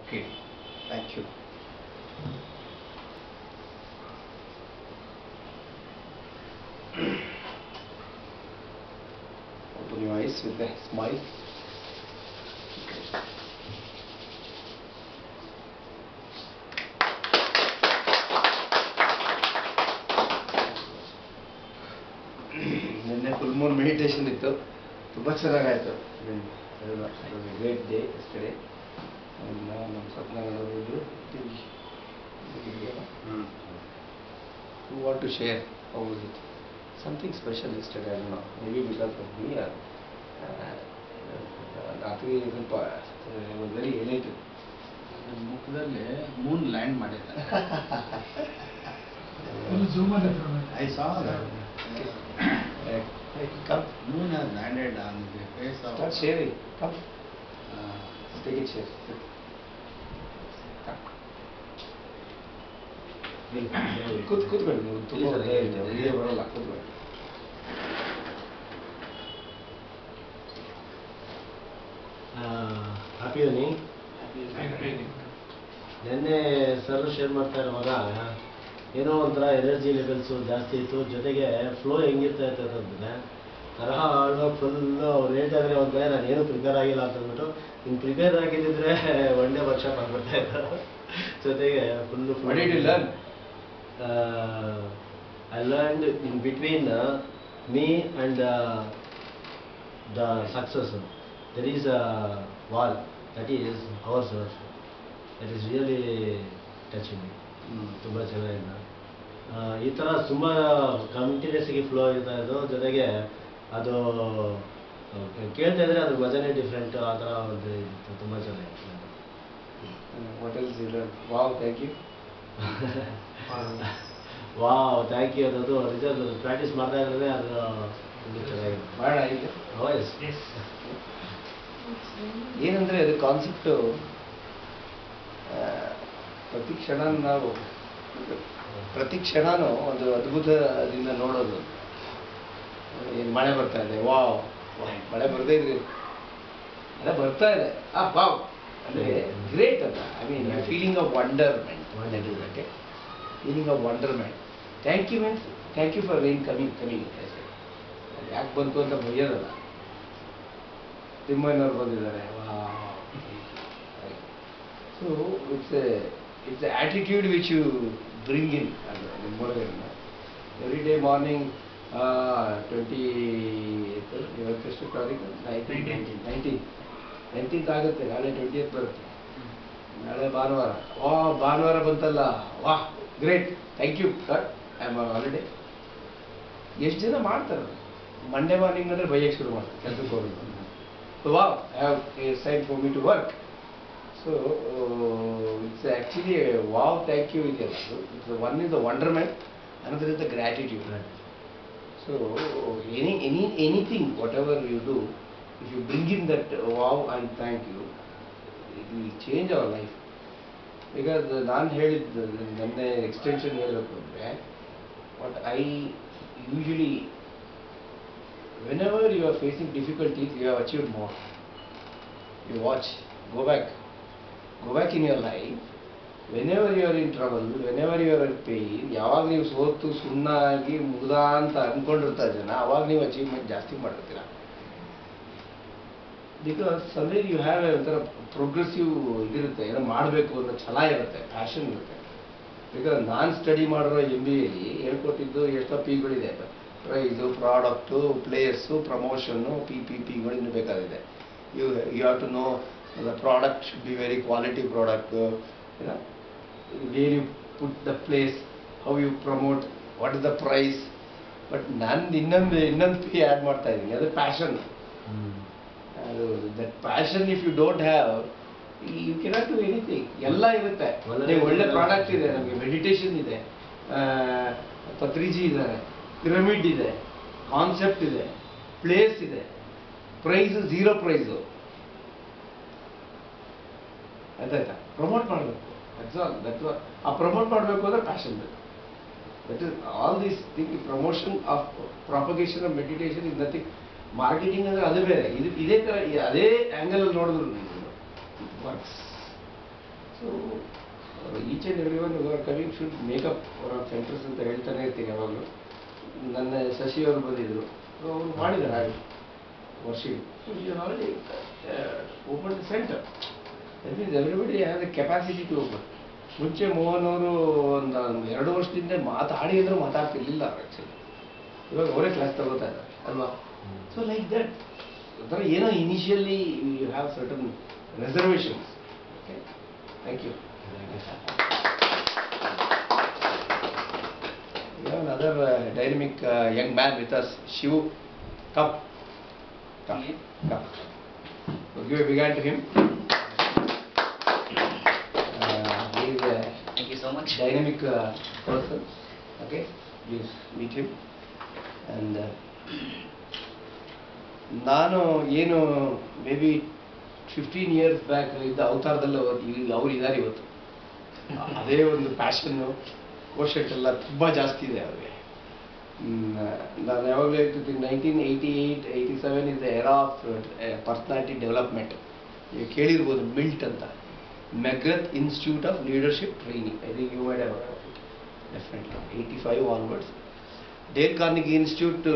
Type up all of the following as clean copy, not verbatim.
Okay. Thank you. Open your eyes with a smile. ನಿನ್ನೆ full Moon meditation ಇತ್ತು, ತುಂಬ ಚೆನ್ನಾಗಾಯಿತು. Great day yesterday. ನಮ್ಮ ಸ್ವಪ್ನಗಳು who want to share how was it? Something special yesterday, I don't know. Maybe because of me or ರಾತ್ರಿ ಸ್ವಲ್ಪ very elated. ಮುಖದಲ್ಲಿ Moon land ಮಾಡಿದ್ದಾರೆ. I saw that. Come. Moon has landed on the face of. Start sharing. Come. Take it, share. ಕೂತ್ಕೊಳ್ಳಿ, ನೀವು ತುಂಬ video ಬರೋಲ್ಲ, ಕೂತ್ಕೊಳ್ಳಿ. Happy evening. ನಿನ್ನೆ ಸರ್ ಶೇರ್ ಮಾಡ್ತಾ ಇರುವಾಗ ಏನೋ ಒಂಥರ ಎನರ್ಜಿ ಲೆವೆಲ್ಸು ಜಾಸ್ತಿ ಇತ್ತು, ಜೊತೆಗೆ ಫ್ಲೋ ಹೆಂಗಿರ್ತಾ ಇತ್ತು ಅಂತಂದರೆ ತರಹ ಫುಲ್ಲು ಅವ್ರು ಹೇಳ್ತಾಯಿದ್ರೆ ಒಂದು ಕಡೆ ನಾನು ಏನೂ ಪ್ರಿಪೇರ್ ಆಗಿಲ್ಲ ಅಂತಂದ್ಬಿಟ್ಟು ಇನ್ನು ಪ್ರಿಪೇರ್ ಆಗಿದ್ದಿದ್ರೆ ಒನ್ ಡೇ ವರ್ಕ್ಶಾಪ್ ಆಗ್ಬಿಡ್ತಾ ಇತ್ತು. ಜೊತೆಗೆ full I learned in between me and the success there is a wall, that is ourselves. That is really touching me. ತುಂಬ ಚೆನ್ನಾಗಿದೆ. ಈ ಥರ ತುಂಬ ಕಂಟಿನ್ಯೂಸ್ಗೆ ಫ್ಲೋ ಇರ್ತಾ ಇದ್ದು, ಜೊತೆಗೆ ಅದು ಕೇಳ್ತಾ ಇದ್ರೆ ಅದ್ರ ಮಜಾನೇ ಡಿಫ್ರೆಂಟ್, ಆ ಥರ ಒಂದು ಇತ್ತು, ತುಂಬ ಚೆನ್ನಾಗಿತ್ತು. What else you learn? Wow, thank you. Wow, thank you ಅನ್ನೋದು ರಿಸಲ್ಟ್ ಪ್ರಾಕ್ಟೀಸ್ ಮಾಡ್ತಾ ಇದ್ರೆ ಅದು ಚೆನ್ನಾಗಿದೆ. ಮಾಡೋಣ ಈಗ. ಏನಂದರೆ ಅದು ಕಾನ್ಸೆಪ್ಟು ಪ್ರತಿ ಕ್ಷಣನೂ ಒಂದು ಅದ್ಭುತದಿಂದ ನೋಡೋದು. ಏನು ಮಳೆ ಬರ್ತಾ ಇದೆ, ವಾವ್, ಮಳೆ ಬರದೇ ಇದ್ರೆ ಮಳೆ ಬರ್ತಾ ಇದೆ, ವಾವ್, ಅಂದರೆ ಗ್ರೇಟ್ ಅಂತ. I mean feeling of wonderment, feeling of wonderment. Thank you means thank you for rain coming. ಯಾಕೆ ಬಂತು ಅಂತ ಬೈಯೋದಲ್ಲ. ತಿಮ್ಮಯ್ಯನವ್ರು ಬಂದಿದ್ದಾರೆ, so it's the attitude which you bring in every day morning. 20th ತಾರೀಕು 19th ಆಗುತ್ತೆ, ನಾಳೆ 20th ಬರುತ್ತೆ, ನಾಳೆ ಭಾನುವಾರ. ಭಾನುವಾರ ಬಂತಲ್ಲ, ವಾಹ್, great, thank you sir, I am holiday. ಎಷ್ಟು ಜನ ಮಾಡ್ತಾರೆ ಮಂಡೇ ಮಾರ್ನಿಂಗ್ ಅಂದರೆ ಬೈಯಕ್ಕೆ ಶುರು ಮಾಡ್ತಾರೆ ಕೆಲಸಕ್ಕೆ ಹೋಗೋದು. So wow, I have it's time for me to work. So it's actually a wow, thank you. One is the wonderment, another is the gratitude. Right. So anything, whatever you do, if you bring in that wow and thank you, it will change our life. Because ನಾನು ಹೇಳಿದ್ದು ನನ್ನ extension ಹೇಳಬೇಕು ಅಂದರೆ, what I usually, whenever you are facing difficulties, you have achieved more. You watch, go back in your life. Whenever you are in trouble, whenever you are in pain, ಯಾವಾಗ ನೀವು ಸೋತು ಸುಣ್ಣಾಗಿ ಮುಗ್ದ ಅಂತ ಅಂದ್ಕೊಂಡಿರ್ತಾರೆ ಜನ, ಅವಾಗ ನೀವು ಅಚೀವ್ಮೆಂಟ್ ಜಾಸ್ತಿ ಮಾಡಿರ್ತೀರ. ಬಿಕಾಸ್ ಸಮ್ವೇರ್ ಯು ಹ್ಯಾವ್ ಒಂಥರ ಪ್ರೋಗ್ರೆಸಿವ್ ಇದಿರುತ್ತೆ, ಏನೋ ಮಾಡಬೇಕು ಅನ್ನೋ ಛಲ ಇರುತ್ತೆ, ಪ್ಯಾಷನ್ ಇರುತ್ತೆ. ಬಿಕಾಸ್ ನಾನು ಸ್ಟಡಿ ಮಾಡಿರೋ MBA ಹೇಳ್ಕೊಟ್ಟಿದ್ದು ಎಷ್ಟೋ ಪಿಗಳಿದೆ, ಪ್ರೈಸು, ಪ್ರಾಡಕ್ಟು, ಪ್ಲೇಸು, ಪ್ರಮೋಷನ್ನು, PPPಗಳು ಇನ್ನೂ ಬೇಕಾಗಿದೆ. You have to know the product should be very quality product, where you put the place, how you promote, what is the price. But ನಾನು ಇನ್ನೊಂದು P add ಮಾಡ್ತಾ ಇದ್ದೀನಿ, ಅದು passion. That passion if you don't have, you cannot do anything. ಎಲ್ಲ ಇರುತ್ತೆ, ಒಳ್ಳೆ product ಇದೆ, ನಮಗೆ ಮೆಡಿಟೇಷನ್ ಇದೆ, ಪತ್ರಿಜಿ ಇದ್ದಾರೆ, ಪಿರಮಿಡ್ ಇದೆ, ಕಾನ್ಸೆಪ್ಟ್ ಇದೆ, ಪ್ಲೇಸ್ ಇದೆ, ಪ್ರೈಸು 0 ಪ್ರೈಸು, ಆಯ್ತಾಯ್ತಾ, ಪ್ರಮೋಟ್ ಮಾಡಬೇಕು. ಆ ಪ್ರಮೋಟ್ ಮಾಡಬೇಕು ಅಂದರೆ ಪ್ಯಾಷನ್ ಬೇಕು. That is all these thing. Promotion of propagation of meditation is nothing. Marketing ಅಂದರೆ ಅದು ಬೇರೆ, ಇದೇ ಥರ ಅದೇ ಆ್ಯಂಗಲಲ್ಲಿ ನೋಡಿದ್ರು works. So each and every one are coming should make up our centres ಅಂತ ಹೇಳ್ತಾನೆ ಇರ್ತೀನಿ ಯಾವಾಗಲೂ. ನನ್ನ ಶಶಿ ಅವರು ಬಂದಿದ್ದರು, ಅವರು ಮಾಡಿದ್ದಾರೆ ಹಾಗೆ ವರ್ಷಿಗೆ. So you already open the centre. That means everybody has the capacity to open. ಮುಂಚೆ ಮೋಹನ್ ಅವರು ಒಂದು 2 ವರ್ಷದಿಂದ ಮಾತಾಡಿ ಅಂದರೂ ಮಾತಾಡ್ತಿರ್ಲಿಲ್ಲ ಆ್ಯಕ್ಚುಲಿ. ಇವಾಗ ಅವರೇ ಕ್ಲಾಸ್ ತಗೋತಾ ಇದ್ದಾರೆ ಅಲ್ವಾ? ಸೊ ಲೈಕ್ ದಟ್ ಒಂಥರ ಏನೋ initially you have certain reservations. Okay, thank you. We have another dynamic young man with us, Shivu. Come. So give a big hand to him. He is a Thank you so much. dynamic person. Okay, please meet him. And ನಾನು ಏನು may be 15 years back ಇದ್ದ ಅವತಾರದಲ್ಲಿ ಅವ್ರು ಇದ್ದಾರೆ ಇವತ್ತು. ಅದೇ ಒಂದು passion ಕೋಶಟ್ ಎಲ್ಲ ತುಂಬ ಜಾಸ್ತಿ ಇದೆ ಅವ್ರಿಗೆ. ನಾನು ಯಾವಾಗಲೂ ಹೇಳ್ತಿರ್ತೀನಿ 1988-87 is the era of personality development. ನೀವು ಕೇಳಿರ್ಬೋದು ಮಿಲ್ಟ್ ಅಂತ, McGrath institute of leadership training. I think you might have heard of it definitely. 85 onwards Dale Carnegie institute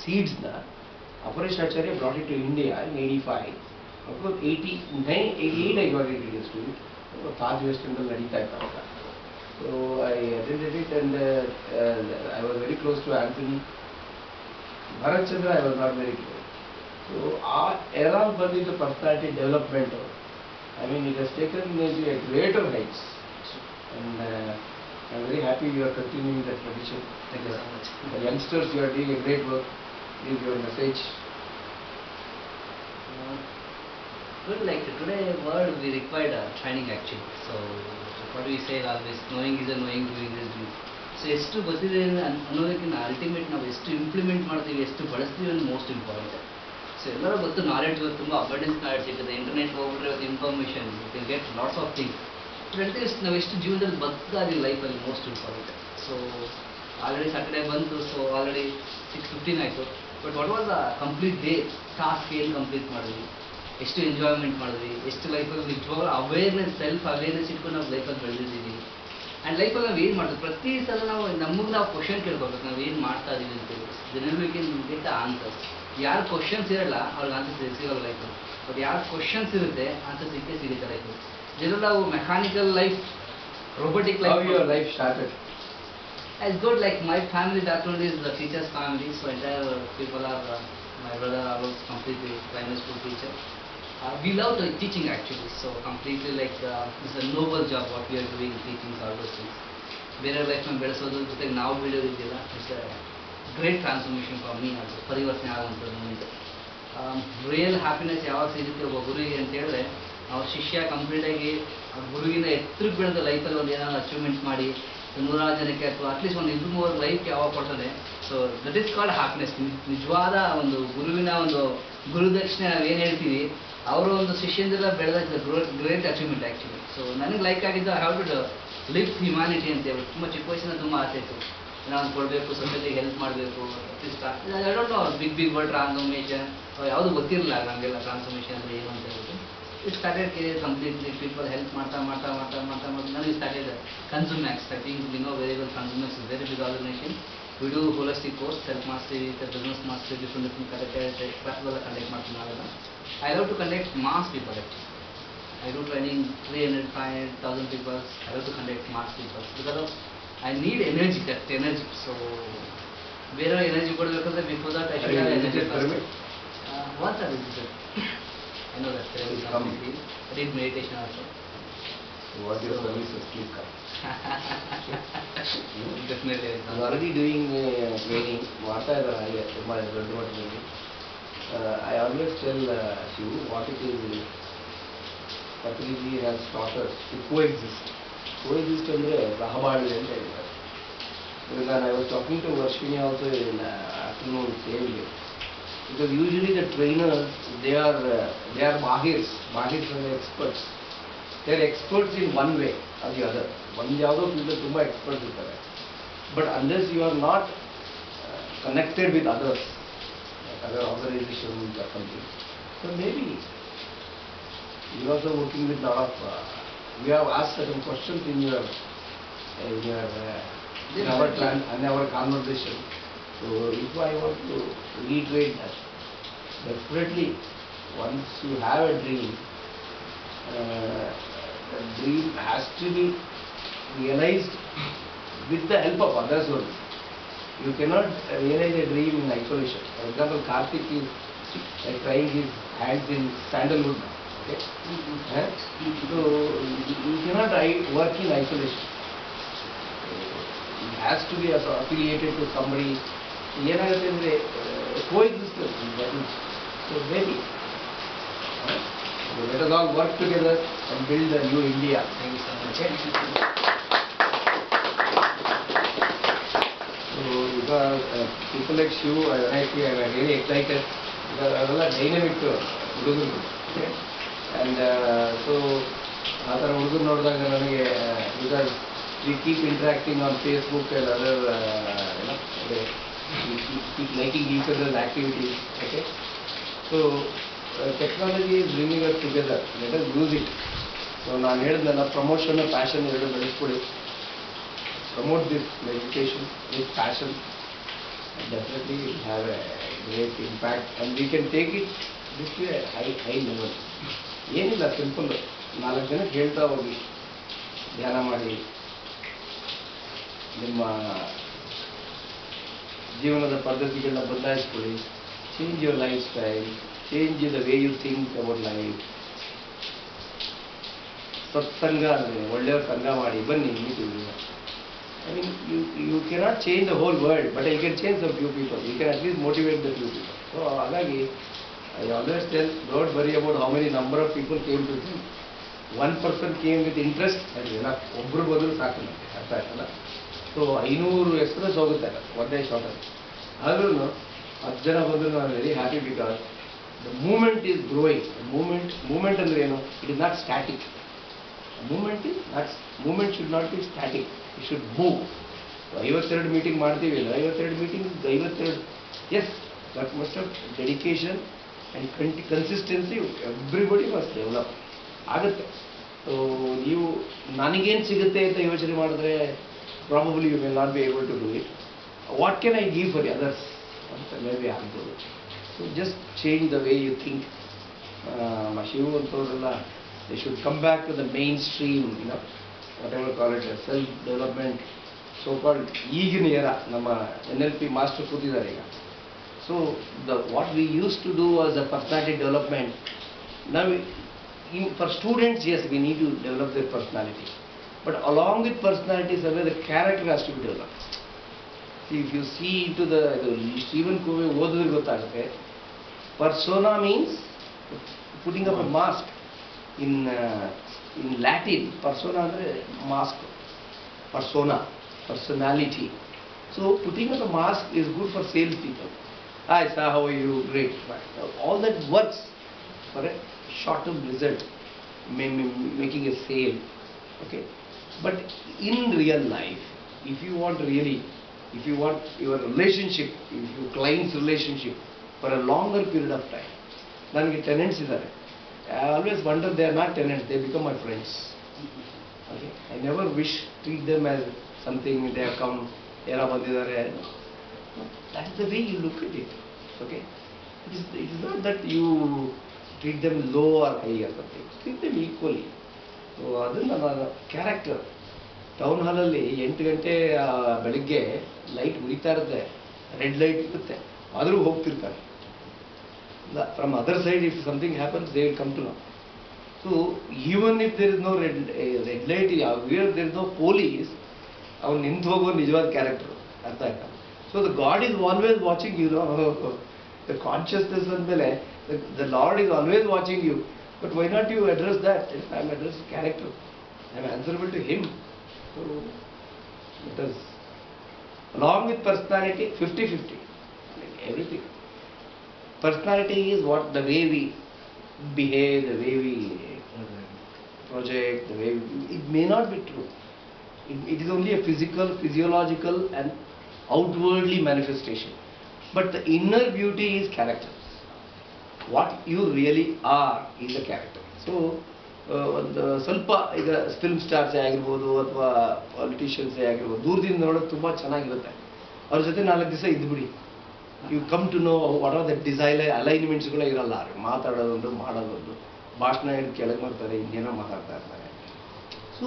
ಸೀಡ್ಸ್ನ Aparesh Acharya brought it to India in 85. Of course 88 I got it in school. Taj west ಎಂಡಲ್ಲಿ ನಡೀತಾ ಇತ್ತು. So I attended it and I was very close to Anthony. Bharat Chandra I was not very close. So ಆ ಎರಾಲ್ ಬಂದಿದ್ದು personality development. I mean it has taken to a greater heights and I am very happy you are continuing that tradition. Thank you so much. The youngsters, you are doing a great work. Give your message. Good, like today world we required training actually. So what do we say always, knowing is a knowing, doing is doing. So ಎಷ್ಟು ಗೊತ್ತಿದೆ ಅನ್ನೋದಕ್ಕಿಂತ ultimate ನಾವು ಎಷ್ಟು implement ಮಾಡ್ತೀವಿ, ಎಷ್ಟು ಬಳಸ್ತೀವಿ ಅನ್ನೋದು most important. So ಎಲ್ಲರೂ ಗೊತ್ತು ನಾಲೆಡ್ಜ್ ಗೊತ್ತು, ತುಂಬ ಅಬಂಡೆನ್ಸ್ ನಾಲೆಡ್ಜ್ ಸಿಗ್ತದೆ. ಇಂಟರ್ನೆಟ್ ಹೋಗ್ಬಿಟ್ರೆ ಇವತ್ತು information will get lots of things. At least ನಾವು ಎಷ್ಟು ಜೀವನದಲ್ಲಿ ಬದುಕ್ತಾ ಇದೀವಿ ಲೈಫಲ್ಲಿ most important. So already Saturday ಬಂತು, ಸೊ ಆಲ್ರೆಡಿ 6:15 ಆಯಿತು. But what was the complete day task ಏನು ಕಂಪ್ಲೀಟ್ ಮಾಡಿದ್ವಿ, ಎಷ್ಟು ಎಂಜಾಯ್ಮೆಂಟ್ ಮಾಡಿದ್ವಿ, ಎಷ್ಟು ಲೈಫಲ್ಲಿ ನಿಜವಾಗ್ಲೂ ಅವೇರ್ನೆಸ್, ಸೆಲ್ಫ್ ಅವೇರ್ನೆಸ್ ಇಟ್ಕೊಂಡು ನಾವು ಲೈಫಲ್ಲಿ ಬೆಳೆದಿದ್ದೀವಿ. ಆ್ಯಂಡ್ ಲೈಫಲ್ಲಿ ನಾವು ಏನು ಮಾಡ್ತೀವಿ, ಪ್ರತಿ ಸಲ ನಮಗೆ ನಾವು ಕ್ವಶನ್ ಕೇಳ್ಕೊಬೇಕು, ನಾವು ಏನು ಮಾಡ್ತಾ ಇದ್ದೀವಿ ಅಂತೇಳಿ. ಜನರಿಗೆ ಗೆಟ್ ಆನ್ಸರ್ಸ್. ಯಾರು ಕ್ವಶನ್ಸ್ ಇರಲ್ಲ ಅವ್ರಿಗೆ ಆನ್ಸರ್ಸ್ ಸಿಗಲ್ಲ ಲೈಫಲ್ಲಿ. ಬಟ್ ಯಾರು ಕ್ವಶನ್ಸ್ ಇರುತ್ತೆ ಆನ್ಸರ್ ಸಿಗುತ್ತೆ ಲೈಫಲ್ಲಿ. ಜನರು ನಾವು mechanical life, robotic How life. your life started? It's good. Like my family background is the teacher's family, so entire people are my brother was completely primary school teacher. We love teaching actually, so completely like it's a noble job what we are doing, teaching all those things. ಬೇರೆ life ನ ಬೆಳೆಸೋದ್ರ ಜೊತೆಗೆ ನಾವು ಬೆಳೆಯೋದಿದೆಯಲ್ಲ, it's great transformation for me. ಅದು ಪರಿವರ್ತನೆ ಆಗುವಂಥದ್ದು ನನಗೆ ರಿಯಲ್ ಹ್ಯಾಪಿನೆಸ್ ಯಾವಾಗ ಸಿಗುತ್ತೆ ಒಬ್ಬ ಗುರುವಿಗೆ ಅಂತ ಹೇಳಿದ್ರೆ, ಅವ್ರ ಶಿಷ್ಯ ಕಂಪ್ಲೀಟಾಗಿ ಅವ್ರ ಗುರುವಿನ ಎತ್ತರಕ್ಕೆ ಬೆಳೆದ ಲೈಫಲ್ಲಿ ಒಂದು ಏನಾದ್ರು ಅಚೀವ್ಮೆಂಟ್ ಮಾಡಿ 100 ಜನಕ್ಕೆ ಅಥವಾ ಅಟ್ಲೀಸ್ಟ್ ಒಂದು 2-3 ಲೈಫ್ ಯಾವಾಗ ಕೊಡ್ತದೆ. So that is called happiness. ನಿಜವಾದ ಒಂದು ಗುರುವಿನ ಒಂದು ಗುರುದಕ್ಷಿಣೆ ನಾವೇನು ಹೇಳ್ತೀವಿ, ಅವರು ಒಂದು ಶಿಷ್ಯಂದಿರ ಬೆಳೆದ ಗ್ರೇಟ್ ಅಚೀವ್ಮೆಂಟ್ ಆ್ಯಕ್ಚುಲಿ. ಸೊ ನನಗೆ ಲೈಕ್ ಆಗಿದ್ದು I have to live humanity ಅಂತ ಹೇಳಿ ತುಂಬ ಚಿಕ್ಕ ವಯಸ್ಸಿನ ತುಂಬ ಆಸೆ ಇತ್ತು. ನಾನು ಕೊಡಬೇಕು, ಸೊಸೈಟಿಗೆ ಹೆಲ್ಪ್ ಮಾಡಬೇಕು. At least I don't know big word transformation ಯಾವುದು ಗೊತ್ತಿರಲಿಲ್ಲ ನಮಗೆಲ್ಲ ಟ್ರಾನ್ಸ್ಫಾರ್ಮೇಷನ್ ಅಂದರೆ ಏನು ಅಂತ ಹೇಳ್ಬಿಟ್ಟು. It started care completely people help ಮಾಡ್ತಾ ನನಗೆ started Consumax. I think we know very well Consumax is very big organisation. We do holistic course, self mastery, business mastery, different ಕ್ಲಾಸ್ಗಳೆಲ್ಲ ಕಂಡಕ್ಟ್ ಮಾಡ್ತೀನಿ ನಾವೆಲ್ಲ. I love to conduct mass people actually. I do training 300, 500, 1000 people. I have to conduct mass people because of I need energy, that energy. So where energy ಕೊಡಬೇಕಂದ್ರೆ before that I should have energy first. Once I visited. I know that there is something. I did meditation also. What your services, please come. Definitely. I'm already doing training. ಮಾಡ್ತಾ ಇದ್ದಾರೆ ಹಾಗೆ ತುಂಬ ದೊಡ್ಡ ಮಟ್ಟದಲ್ಲಿ. I always tell Shivu what it is. Patanjali has taught us to coexist. Coexist ಅಂದರೆ ಸಹಬಾಳ್ವೆ ಅಂತ ಹೇಳ್ತಾರೆ. Because I was talking to Varshini also in afternoon same day. Because usually the trainers, they are mahirs. Mahirs are the experts. They are experts in one way or the other. ಒಂದು ಯಾವುದೋ field ತುಂಬ experts ಇರ್ತಾರೆ. But unless you are not connected with others, like other organizations or something, so maybe you're also working with a lot of, we have asked certain questions in our in our conversation. So if I want to reiterate that, definitely once you have a dream, the dream has to be realized with the help of others only. You cannot realize a dream in isolation. For example, Karthik is trying his hands in sandalwood. Okay? So you cannot work in isolation. It has to be affiliated to somebody. ಏನಾಗುತ್ತೆ ಅಂದರೆ coexistence that is so very. So let us all work together and build a new India. Thank you so much. So because people like Shiv, I am really excited because ಅದೆಲ್ಲ dynamic ಹುಡುಗರು. And so ಆ ಥರ ಹುಡುಗರು ನೋಡಿದಾಗ ನನಗೆ because we keep interacting on Facebook and other we keep liking each other's activities. Okay, so technology is bringing us together. Let us use it. So ನಾನು ಹೇಳಿದ್ನಲ್ಲ promotion passion ಎರಡು ಬೆಳೆಸ್ಕೊಡಿ. Promote this education with passion, and definitely it will have a great impact, and we can take it this to a high level. ಏನಿಲ್ಲ simple 4 ಜನಕ್ಕೆ ಹೇಳ್ತಾ ಹೋಗಿ ಧ್ಯಾನ ಮಾಡಿ ನಿಮ್ಮ ಜೀವನದ ಪದ್ಧತಿಗಳನ್ನ ಬದಲಾಯಿಸ್ಕೊಳ್ಳಿ. Change your life style, change the way you think about life. ಸತ್ಸಂಗ ಅಂದರೆ ಒಳ್ಳೆಯವ್ರ ಸಂಘ ಮಾಡಿ ಬನ್ನಿ meeting. I mean, you cannot change the whole world, but you can change some few people. You can at least motivate the few people. So, ಹಾಗಾಗಿ I always tell, don't worry about how many number of people came to see. One person came with interest, and enough. ಒಬ್ಬರು ಬದಲು ಸಾಕು ನಮಗೆ, ಅರ್ಥ ಆಯ್ತಲ್ಲ. So 500 express ಹೋಗುತ್ತೆ ಒಂದೇ ಶಾರ್ಟಲ್ಲಿ. ಆದ್ರೂ 10 ಜನ ಬಂದರೂ ನಾನು very happy because the movement is growing. Movement ಅಂದರೆ ಏನು? It is not static. Movement should not be static. It should move. So 52 meeting ಮಾಡ್ತೀವಿ ಅಲ್ಲ, 52 meeting 52. Yes, that must have dedication and consistency. Everybody must develop. ಆಗುತ್ತೆ. So ನೀವು ನನಗೇನು ಸಿಗುತ್ತೆ ಅಂತ ಯೋಚನೆ ಮಾಡಿದ್ರೆ probably you will not be able to do it. What can I give for others ಅಂತ ಮೇ ಬಿ ಆಗ್ಬೋದು. So just change the way you think. Shiva ಅಂತವ್ರಲ್ಲ, they should come back to the mainstream, whatever call it, self-development, so-called ಈಗಿನ era. ನಮ್ಮ NLP master ಕೂತಿದ್ದಾರೆ ಈಗ. So what we used to do was a personality development. Now for students, yes, we need to develop their personality, but along with personality, somewhere the character has to be developed. See, if you see into the Stephen Covey ಓದಿದ್ರೆ ಗೊತ್ತಾಗುತ್ತೆ. Persona means putting up a mask. In Latin, persona ಅಂದರೆ mask, personality. So putting up a mask is good for sales people. Hi sir, how are you? Great. All that works for a short-term result, making a sale. Okay, but in real life, if you want your relationship, if your client's relationship for a longer period of time, ನನಗೆ tenants ಇದ್ದಾರೆ. I always wonder, they are not tenants, they become my friends. Okay? I never treat them as something they have come, that's the way you look at it. Okay? It is not that you treat them low or high or something. Treat them equally. So ಅದನ್ನು ನಾನು character. Town ಹಾಲಲ್ಲಿ 8 ಗಂಟೆ ಬೆಳಿಗ್ಗೆ light ಉರಿತಾ ಇರುತ್ತೆ, red light ಇರುತ್ತೆ, ಆದರೂ ಹೋಗ್ತಿರ್ತಾರೆ. From other side, if something happens, they will come to know. So even if there is no red light, where there is no police, ಅವನು ನಿಂತು ಹೋಗೋ ನಿಜವಾದ ಕ್ಯಾರೆಕ್ಟರ್, ಅರ್ಥ ಆಯ್ತಾ? So the God is always watching you. The consciousness ಅಂದಮೇಲೆ the Lord is always watching you. But why not you address that? I am address character, I am answerable to him. So it is along with personality 50-50, everything. Personality is what, the way we behave, the way we project, the way it may not be true. It is only a physiological and outwardly manifestation. But the inner beauty is character. What you really are in the character. So ಒಂದು ಸ್ವಲ್ಪ ಈಗ film ಸ್ಟಾರ್ಸೇ ಆಗಿರ್ಬೋದು ಅಥವಾ ಪಾಲಿಟಿಷಿಯನ್ಸೇ ಆಗಿರ್ಬೋದು, ದೂರದಿಂದ ನೋಡೋದು ತುಂಬ ಚೆನ್ನಾಗಿರುತ್ತೆ. ಅವ್ರ ಜೊತೆ 4 ದಿವಸ ಇದ್ಬಿಡಿ, you come to know what are the ಅಲೈನ್ಮೆಂಟ್ಸ್ಗಳೇ ಇರಲ್ಲ. ಅವ್ರಿಗೆ ಮಾತಾಡೋದೊಂದು, ಮಾಡೋದೊಂದು, ಭಾಷಣ ಹಿಡಿದು ಕೆಳಗೆ ಮಾಡ್ತಾರೆ, ಇನ್ನೇನೋ ಮಾತಾಡ್ತಾ ಇರ್ತಾರೆ. So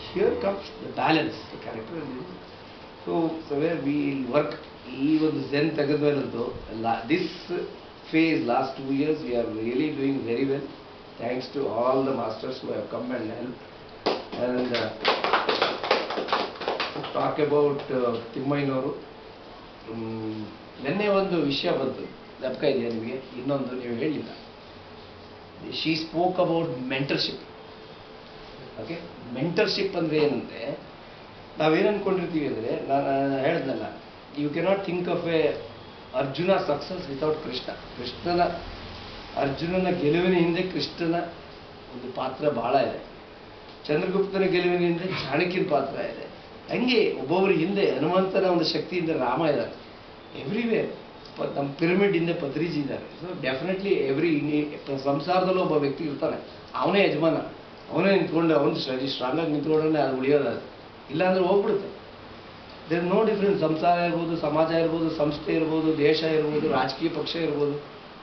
here comes the balance the character. So where we work ಈ ಒಂದು Zen ತೆಗೆದ್ಮೇಲಂತೂ this phase last 2 years we are really doing very well, thanks to all the masters who have come and helped. And talk about ತಿಮ್ಮಯ್ಯನವರು, ನಿನ್ನೆ ಒಂದು ವಿಷಯ ಬಂತು, ಜ್ಞಾಪಕ ಇದೆಯಾ ನಿಮಗೆ? ಇನ್ನೊಂದು ನೀವು ಹೇಳಿಲ್ಲ. She spoke about mentorship. Okay, mentorship ಅಂದರೆ ಏನಂದರೆ, ನಾವೇನು ಅಂದ್ಕೊಂಡಿರ್ತೀವಿ ಅಂದರೆ, ನಾನು ಹೇಳಿದ್ನಲ್ಲ, you cannot think of a Arjuna success without Krishna. ಅರ್ಜುನನ ಗೆಲುವಿನ ಹಿಂದೆ ಕೃಷ್ಣನ ಒಂದು ಪಾತ್ರ ಬಹಳ ಇದೆ. ಚಂದ್ರಗುಪ್ತನ ಗೆಲುವಿನ ಹಿಂದೆ ಚಾಣಕ್ಯನ ಪಾತ್ರ ಇದೆ. ಹಂಗೆ ಒಬ್ಬೊಬ್ಬರ ಹಿಂದೆ ಹನುಮಂತನ ಒಂದು ಶಕ್ತಿಯಿಂದ ರಾಮ ಇದ್ದಾರೆ. ಎವ್ರಿವೇರ್ ನಮ್ಮ ಪಿರಮಿಡ್ ಹಿಂದೆ ಪತ್ರಿಜಿ ಇದ್ದಾರೆ. ಸೊ ಡೆಫಿನೆಟ್ಲಿ ಸಂಸಾರದಲ್ಲೂ ಒಬ್ಬ ವ್ಯಕ್ತಿ ಇರ್ತಾನೆ, ಅವನೇ ಯಜಮಾನ, ಅವನೇ ನಿಂತ್ಕೊಂಡು, ಅವನು ಸ್ಟ್ರಾಂಗ್ ಆಗಿ ನಿಂತ್ಕೊಂಡ್ರೆ ಅದು ಉಳಿಯೋದು. ಇಲ್ಲಾಂದ್ರೆ ಹೋಗ್ಬಿಡುತ್ತೆ. There no difference. ಸಂಸಾರ ಇರ್ಬೋದು, ಸಮಾಜ ಇರ್ಬೋದು, ಸಂಸ್ಥೆ ಇರ್ಬೋದು, ದೇಶ ಇರ್ಬೋದು, ರಾಜಕೀಯ ಪಕ್ಷ ಇರ್ಬೋದು,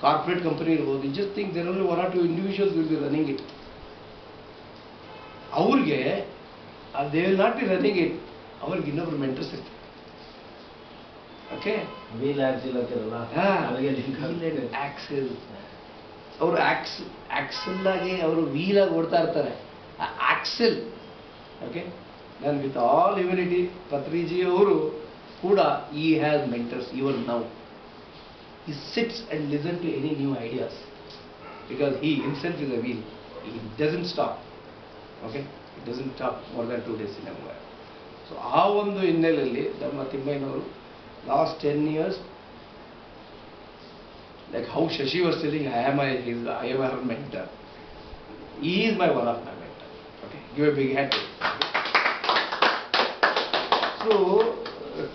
ಕಾರ್ಪೊರೇಟ್ ಕಂಪನಿ ಇರ್ಬೋದು. You just think there only 1 or 2 individuals will be running it. ಅವ್ರಿಗೆ they will not be running it, ಅವ್ರಿಗೆ ಇನ್ನೊಬ್ರು ಮೆಂಟರ್ಸ್ ಇರ್ತಾರೆ. ಓಕೆ, ವೀಲ್ ಆಕ್ಸಿಲ್ ಅಂತಿರಲ್ಲ, ಆಕ್ಸಿಲ್. ಅವರು ಆಕ್ಸಲ್ ಆಗಿ ಅವರು ವೀಲಾಗಿ ಓಡ್ತಾ ಇರ್ತಾರೆ. ಆಕ್ಸೆಲ್. ಓಕೆ, ನಾನು ವಿತ್ ಆಲ್ ಹ್ಯುಮಿಲಿಟಿ, ಪತ್ರಿಜಿಯವರು ಕೂಡ ಈ has mentors even now. He sits and listens to any new ideas because he himself is a wheel. He doesn't stop. Okay, he doesn't stop more than 2 days in a while. So ಆ ಒಂದು ಹಿನ್ನೆಲೆಯಲ್ಲಿ ನಮ್ಮ ತಿಮ್ಮಯ್ಯನವರು last 10 years, like how Shashi was telling, I am her mentor. He is one of my mentor. Okay, give a big hand. So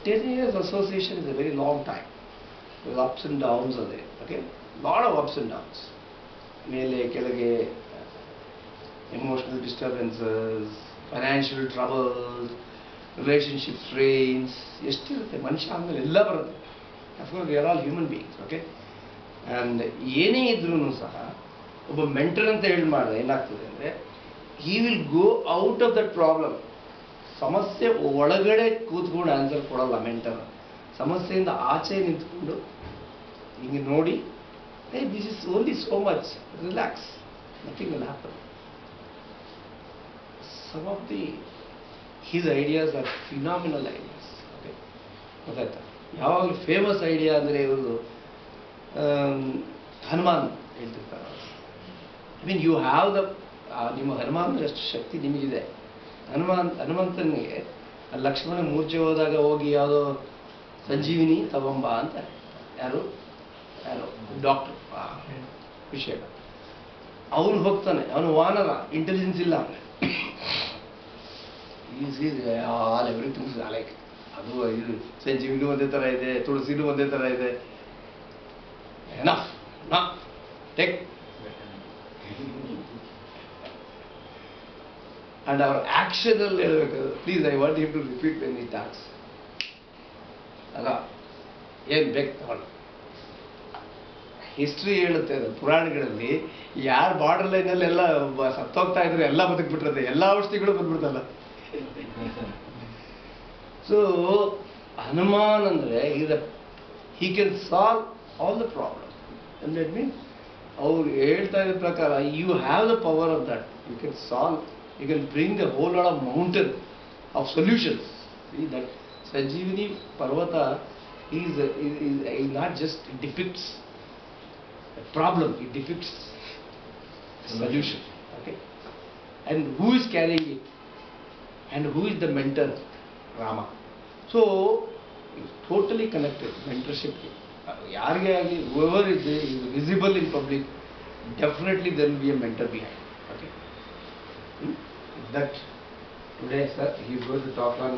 10 years association is a very long time. With ups and downs are there. Okay, lot of ups and downs. ಮೇಲೆ ಕೆಳಗೆ, emotional disturbances, financial troubles, relationship strains, ಎಷ್ಟಿರುತ್ತೆ ಮನುಷ್ಯ ಅಂದಮೇಲೆ ಎಲ್ಲ ಬರುತ್ತೆ. Of course we are all human beings. Okay, and ಏನೇ ಇದ್ರೂ ಸಹ ಒಬ್ಬ ಮೆಂಟರ್ ಅಂತ ಹೇಳಿ ಮಾಡಿದ್ರೆ ಏನಾಗ್ತದೆ ಅಂದರೆ, he will go out of that problem. ಸಮಸ್ಯೆ ಒಳಗಡೆ ಕೂತ್ಕೊಂಡು ಆನ್ಸರ್ ಕೊಡಲ್ಲ ಮೆಂಟರ್. ಸಮಸ್ಯೆಯಿಂದ ಆಚೆ ನಿಂತ್ಕೊಂಡು ಹಿಂಗೆ ನೋಡಿ, hey this is only so much, relax, nothing will happen. Some of the his ideas are phenomenal ideas. Okay, ಗೊತ್ತಾಯ್ತಾ? ಯಾವಾಗಲೂ ಫೇಮಸ್ ಐಡಿಯಾ ಅಂದರೆ ಇವರು ಹನುಮಾನ್ ಹೇಳ್ತಿರ್ತಾರೆ. I mean you have the, ನಿಮ್ಮ ಹನುಮಾನದಷ್ಟು ಶಕ್ತಿ ನಿಮಗಿದೆ. ಹನುಮಂತನಿಗೆ ಲಕ್ಷ್ಮಣ ಮೂರ್ಛೆ ಹೋದಾಗ ಹೋಗಿ ಯಾವುದೋ ಸಂಜೀವಿನಿ ತಗೊಂಬ ಅಂತ ಯಾರು ಡಾಕ್ಟರ್ ವಿಷಯ, ಅವನು ಹೋಗ್ತಾನೆ. ಅವನು ವಾನರ, ಇಂಟೆಲಿಜೆನ್ಸ್ ಇಲ್ಲ ಅವನಿಗೆ. ಆಲ್ ಎವ್ರಿಥಿಂಗ್ಸ್ ಲೈಕ್ ಅದು ಇದು ಸಂಜೀವಿನೂ ಒಂದೇ ಥರ ಇದೆ, ತುಳಸಿನೂ ಒಂದೇ ಥರ ಇದೆ. Enough take. ಅಂಡ್ ಅವರ ಆಕ್ಷನಲ್ಲಿ ಹೇಳ್ಬೇಕು, please I want you to repeat when it talks ಅಲ್ಲ, ಏನು ಬೇಕು ತಗೊಂಡು. ಹಿಸ್ಟ್ರಿ ಹೇಳುತ್ತೆ, ಅದು ಪುರಾಣಗಳಲ್ಲಿ ಯಾರು ಬಾರ್ಡರ್ ಲೈನಲ್ಲೆಲ್ಲ ಸತ್ತೋಗ್ತಾ ಇದ್ರು ಎಲ್ಲ ಬದುಕ್ಬಿಟ್ರದೆ, ಎಲ್ಲ ಔಷಧಿಗಳು ಬಂದ್ಬಿಡ್ತಲ್ಲ. ಸೊ ಹನುಮಾನ್ ಅಂದರೆ he can solve all the problem. And it means ಅವ್ರು ಹೇಳ್ತಾ ಇದ್ದ ಪ್ರಕಾರ you have the power of that. You can solve, you can bring the whole lot of mountain of solutions. See that Sanjeevani Parvata is not just depicts a problem, it depicts a solution. Okay, and who is carrying it, and who is the mentor? Rama. So it's totally connected. Mentorship. ಯಾರಿಗೆ ಆಗಲಿ, whoever is visible in public, definitely there will be a mentor behind. Okay. That today, sir, he is going to talk on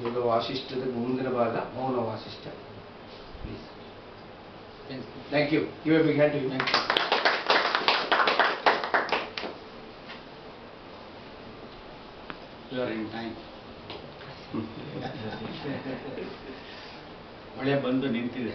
Yoga Vasishtha, ಮುಂದಿನ ಭಾಗ ಮೌನ Vasishtha. Please. Thank you. Give a big hand to you. Thank you. You are in time. ಮಳೆ ಬಂದು ನಿಂತಿದೆ.